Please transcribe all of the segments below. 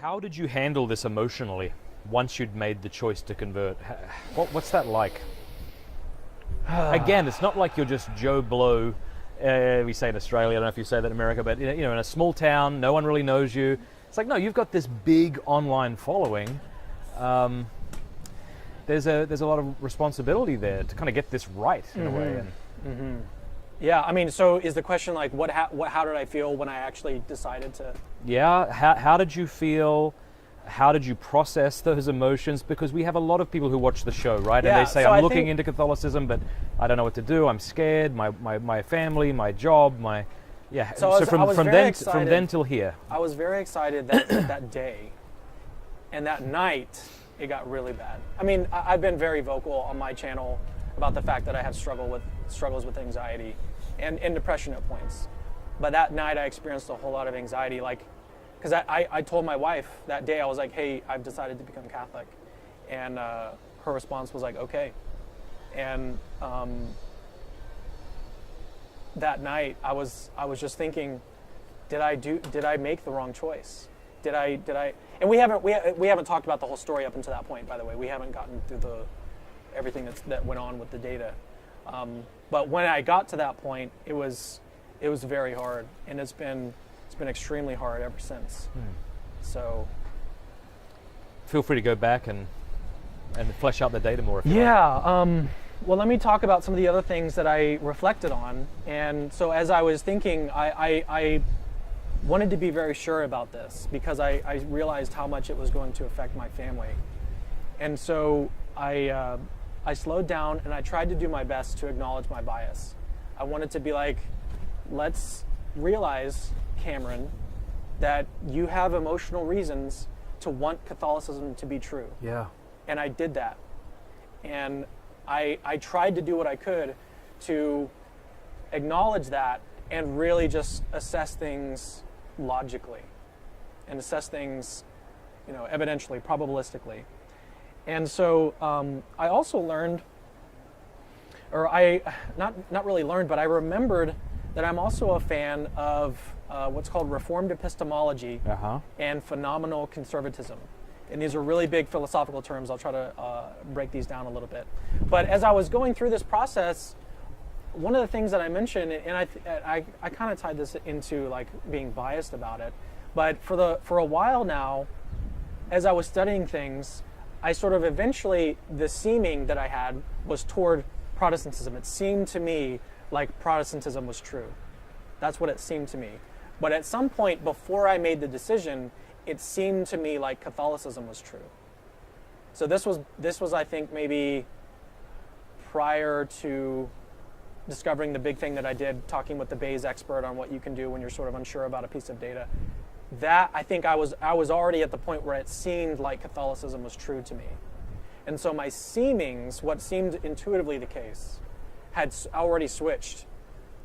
How did you handle this emotionally once you'd made the choice to convert? What's that like? Again, it's not like you're just Joe Blow. We say in Australia, I don't know if you say that in America, but in a small town, no one really knows you. It's like, no, you've got this big online following. There's a lot of responsibility there to kind of get this right in a way. And Yeah, I mean, so is the question like, how did I feel when I actually decided to? Yeah, how did you feel? How did you process those emotions? Because we have a lot of people who watch the show, right? Yeah, And they say, so I'm I looking think into Catholicism, but I don't know what to do. I'm scared. My family, my job, So from then till here. I was very excited that that day, and that night it got really bad. I mean, I've been very vocal on my channel about the fact that I have struggles with anxiety and depression at points. But that night I experienced a whole lot of anxiety, because I told my wife that day, I was like, hey, I've decided to become Catholic. And her response was like, okay. And that night I was just thinking, did I make the wrong choice? Did I? And we haven't talked about the whole story up until that point, by the way. We haven't gotten through everything that went on with the data. But when I got to that point, it was very hard, and it's been extremely hard ever since. So feel free to go back and flesh out the data more if you like. Well, let me talk about some of the other things that I reflected on. And so as I was thinking, I wanted to be very sure about this because I realized how much it was going to affect my family. And so I slowed down and I tried to do my best to acknowledge my bias. I wanted to be like, let's realize, Cameron, that you have emotional reasons to want Catholicism to be true. Yeah. And I did that. And I tried to do what I could to acknowledge that and really just assess things logically and assess things, evidentially, probabilistically. And so I also learned, or I not really learned, but I remembered that I'm also a fan of what's called Reformed epistemology and phenomenal conservatism. And these are really big philosophical terms. I'll try to break these down a little bit. But as I was going through this process, one of the things that I mentioned, and I kind of tied this into like being biased about it, but for a while now, as I was studying things, I sort of eventually, the seeming that I had was toward Protestantism. It seemed to me like Protestantism was true. That's what it seemed to me. But at some point before I made the decision, it seemed to me like Catholicism was true. So this was I think maybe prior to discovering the big thing that I did, talking with the Bayes expert on what you can do when you're sort of unsure about a piece of data. That I think I was already at the point where it seemed like Catholicism was true to me. And so my seemings, what seemed intuitively the case, had already switched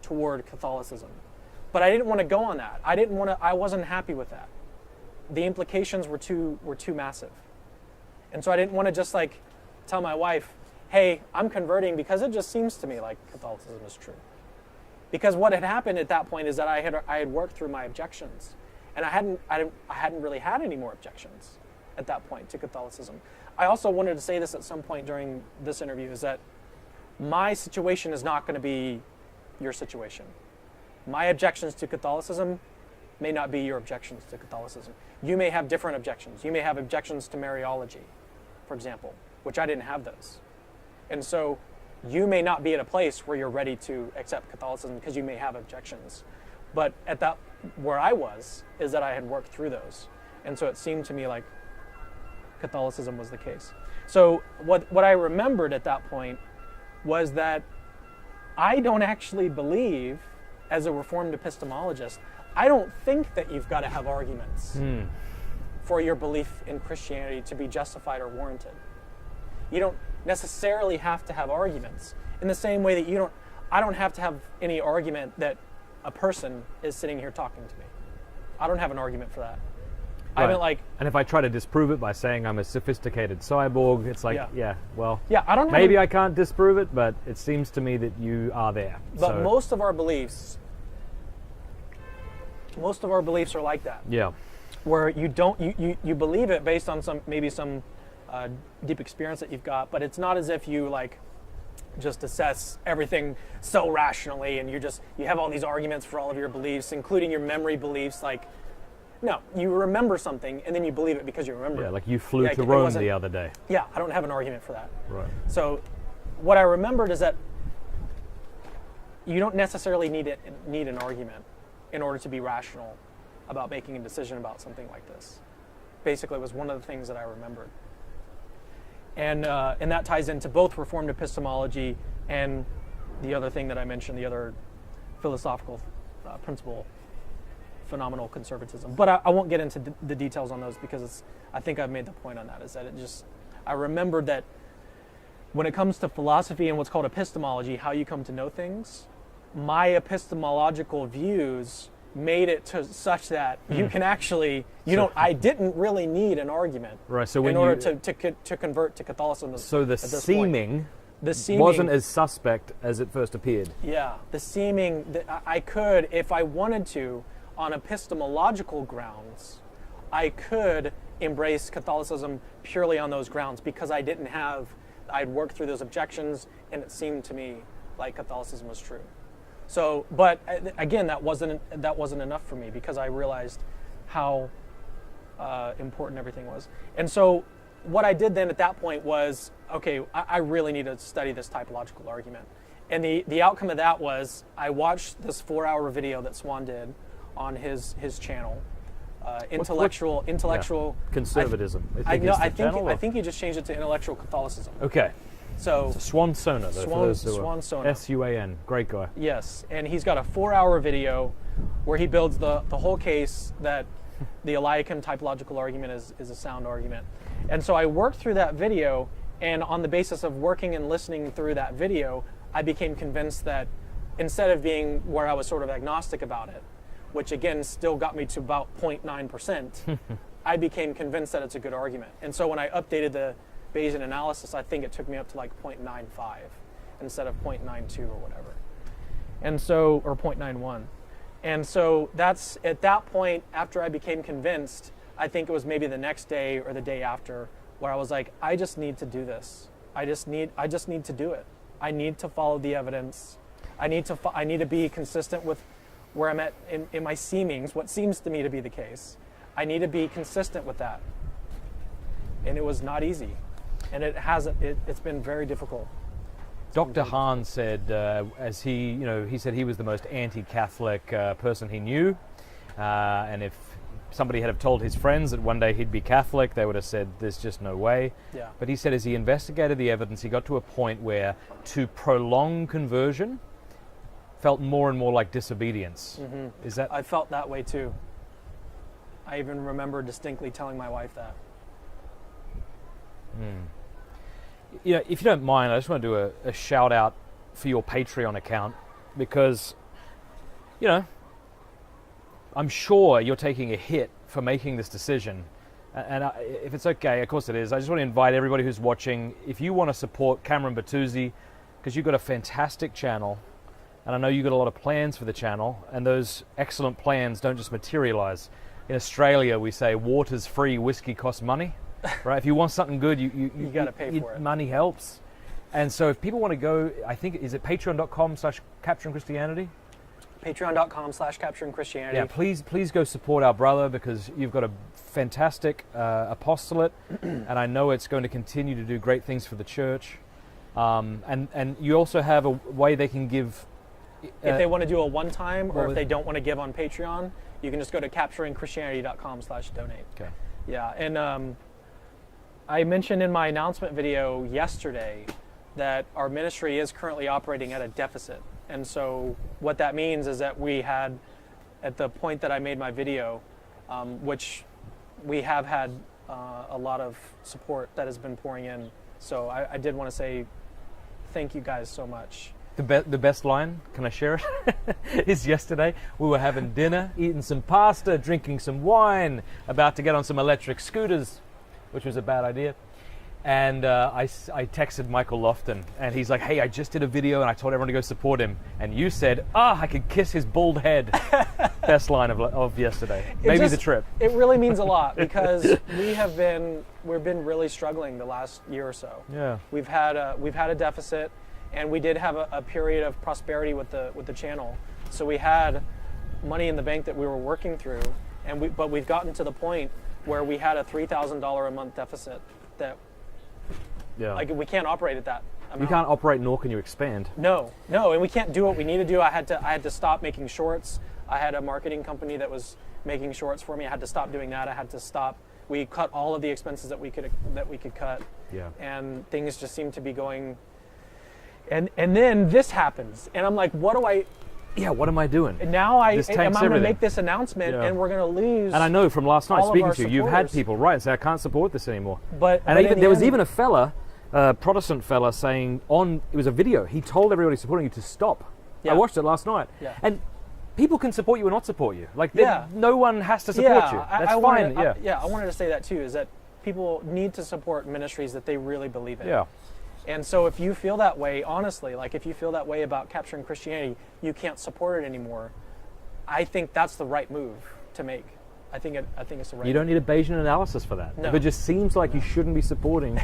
toward Catholicism. But I didn't want to go on that. I wasn't happy with that. The implications were too massive. And so I didn't want to just like tell my wife, hey, I'm converting because it just seems to me like Catholicism is true. Because what had happened at that point is that I had worked through my objections. And I hadn't really had any more objections at that point to Catholicism. I also wanted to say this at some point during this interview, is that my situation is not going to be your situation. My objections to Catholicism may not be your objections to Catholicism. You may have different objections. You may have objections to Mariology, for example, which I didn't have those. And so you may not be at a place where you're ready to accept Catholicism because you may have objections. But at that, where I was, is that I had worked through those. And so it seemed to me like Catholicism was the case. So what I remembered at that point was that I don't actually believe, as a Reformed epistemologist, I don't think that you've got to have arguments for your belief in Christianity to be justified or warranted. You don't necessarily have to have arguments. In the same way that I don't have to have any argument that a person is sitting here talking to me. I don't have an argument for that. Right. I haven't and if I try to disprove it by saying I'm a sophisticated cyborg, it's like, I I can't disprove it, but it seems to me that you are there. But most of our beliefs Most of our beliefs are like that. Yeah. Where you believe it based on some deep experience that you've got, but it's not as if you like just assess everything so rationally and you have all these arguments for all of your beliefs, including your memory beliefs. Like, no, you remember something and then you believe it because you remember it. Yeah, like you flew to Rome the other day. Yeah, I don't have an argument for that. Right. So what I remembered is that you don't necessarily need an argument in order to be rational about making a decision about something like this. Basically, it was one of the things that I remembered. And that ties into both Reformed epistemology and the other thing that I mentioned, the other philosophical principle, phenomenal conservatism. But I won't get into the details on those because I think I've made the point on that, is that I remembered that when it comes to philosophy and what's called epistemology, how you come to know things, my epistemological views made it to such that you can actually, I didn't really need an argument, right? So in order to convert to Catholicism. So the seeming wasn't as suspect as it first appeared. Yeah, the seeming, I could, if I wanted to, on epistemological grounds, I could embrace Catholicism purely on those grounds because I'd worked through those objections and it seemed to me like Catholicism was true. So, but again, that wasn't enough for me because I realized how important everything was. And so what I did then at that point was, okay, I really need to study this typological argument. And the outcome of that was I watched this 4-hour video that Swan did on his channel, intellectual conservatism. I think he just changed it to intellectual Catholicism. Okay. So Swan Sona, Swan Sona. S-U-A-N, great guy. Yes, and he's got a 4-hour video where he builds the whole case that the Eliakim typological argument is a sound argument. And so I worked through that video, and on the basis of working and listening through that video, I became convinced that instead of being where I was sort of agnostic about it, which again still got me to about 0.9%, I became convinced that it's a good argument. And so when I updated the Bayesian analysis, I think it took me up to like 0.95 instead of 0.92 or whatever. And so, or 0.91. And so that's at that point, after I became convinced, I think it was maybe the next day or the day after, where I was like, I just need to do this. I just need to do it. I need to follow the evidence. I need to be consistent with where I'm at in my seemings, what seems to me to be the case. I need to be consistent with that. And it was not easy. And it's been very difficult. Dr. Hahn said, he said he was the most anti-Catholic person he knew. And if somebody had have told his friends that one day he'd be Catholic, they would have said, there's just no way. Yeah. But he said as he investigated the evidence, he got to a point where to prolong conversion felt more and more like disobedience. Mm-hmm. Is that? I felt that way too. I even remember distinctly telling my wife that. If you don't mind, I just want to do a shout out for your Patreon account because, I'm sure you're taking a hit for making this decision. And if it's okay, of course it is. I just want to invite everybody who's watching, if you want to support Cameron Bertuzzi, because you've got a fantastic channel, and I know you've got a lot of plans for the channel, and those excellent plans don't just materialize. In Australia, we say water's free, whiskey costs money. Right? If you want something good, you got to pay for it. Money helps. And so if people want to go, I think, is it patreon.com/Capturing Christianity? Patreon.com/Capturing Christianity. Yeah, please go support our brother because you've got a fantastic apostolate, and I know it's going to continue to do great things for the church. And you also have a way they can give. If they want to do a one-time, or if they don't want to give on Patreon, you can just go to capturingchristianity.com/donate. Okay. Yeah, and I mentioned in my announcement video yesterday that our ministry is currently operating at a deficit. And so what that means is that we had, at the point that I made my video, which we have had a lot of support that has been pouring in. So I did want to say thank you guys so much. The best line, can I share it? Is yesterday we were having dinner, eating some pasta, drinking some wine, about to get on some electric scooters, which was a bad idea. And I texted Michael Lofton, and he's like, hey, I just did a video, and I told everyone to go support him. And you said, I could kiss his bald head. Best line of yesterday. Maybe the trip. It really means a lot, because we've been really struggling the last year or so. Yeah. We've had a deficit, and we did have a period of prosperity with the channel. So we had money in the bank that we were working through, but we've gotten to the point where we had a $3,000 a month deficit that. Yeah. Like, we can't operate at that amount. You can't operate, nor can you expand. No, and we can't do what we need to do. I had to stop making shorts. I had a marketing company that was making shorts for me. I had to stop doing that. I had to stop. We cut all of the expenses that we could cut. Yeah. And things just seemed to be going. And then this happens, and I'm like, what do I? Yeah, what am I doing? Now am I going to everything. make this announcement, and we're going to lose? And I know from last night all speaking of to our you, you've had supporters. people say I can't support this anymore. But There was even a fella, Protestant fella, saying it was a video. He told everybody supporting you to stop. Yeah. I watched it last night. Yeah. And people can support you or not support you. Like, Yeah. no one has to support you. That's fine. I wanted to say that too. Is that people need to support ministries that they really believe in. Yeah. And so if you feel that way, honestly, like if you feel that way about capturing Christianity, you can't support it anymore. I think that's the right move to make. I think it's the right. You don't need a Bayesian analysis for that. No. If it just seems like you shouldn't be supporting.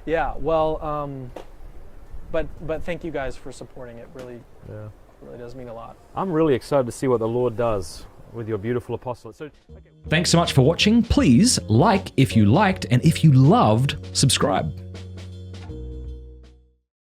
Yeah. Well, but thank you guys for supporting it. Really does mean a lot. I'm really excited to see what the Lord does with your beautiful apostolate. So, Thanks so much for watching. Please like if you liked, and if you loved, subscribe.